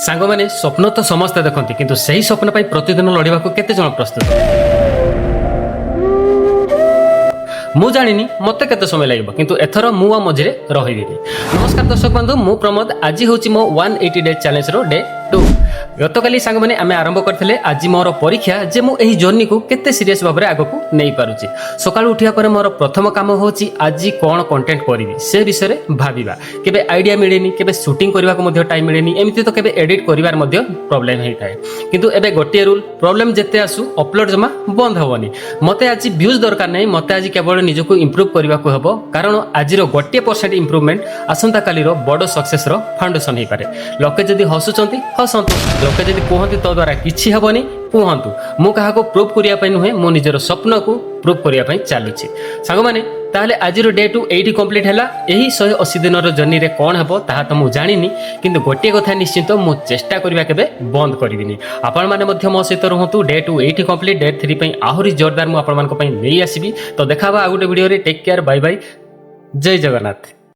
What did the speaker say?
सांग मैंने स्वप्न तो समस्ते देखते किंतु सही स्वप्न पाई प्रतिदिन लड़वा केते जन प्रस्तुत मु जानी मत केते समय लगे किंतु एथर मु मझे रही। नमस्कार दर्शक बंधु, मु प्रमोद। आज हूँ मो 180 डेज चैलेंज रो डे 2। गतकाली सांग मैंने आम आरंभ करते आज मोर परीक्षा जे मु एही जर्नी को केते सीरियस भाव में आगो को नहीं पारुची। सकाळ उठिया पर मोर प्रथम काम होची आज कौन कंटेंट करी से विषय भाविबा। केबे आइडिया मिलेनी, केबे शूटिंग करबा को मध्य टाइम मिलेनी, एमती तो केबे एडिट करिवार मध्य प्रॉब्लम हे थाए। किंतु एबे गोटे रूल, प्रॉब्लम जेते आसु अपलोड जमा बंद होवनी। मते आज व्यूज दरकार नहीं, मते आज केवल निजको इंप्रूव करबा को हबो, कारण आज रो 1% इंप्रूवमेंट आसंता काली रो बड़ सक्सेस रो फाउंडेशन हे पारे। लोके जदी हसुचंती हसंतु, लोके जदी कहंती तो द्वारा किछि हबनी कहंतु। मु काहा को प्रूव करिया पई नुहे, मो निजर स्वप्न को प्रूव करिया पई चालुछि। सांग माने ताहले आज रो डे 2 80 कंप्लीट हैला। एही 180 दिन रो जर्नी रे कोन हबो ताहा तो मु जानिनी, किंतु गोटे कथा निश्चित मु चेष्टा करबा केबे बंद करबिनी। आपण माने मध्य मो सहित रहंतु। डे 2 80 कंप्लीट, डे 3 पई आहुरी जोरदार मु आपण मान को पई नै आसीबी। तो देखाबा आ गुटे वीडियो रे। टेक केयर, बाय बाय, जय जगन्नाथ।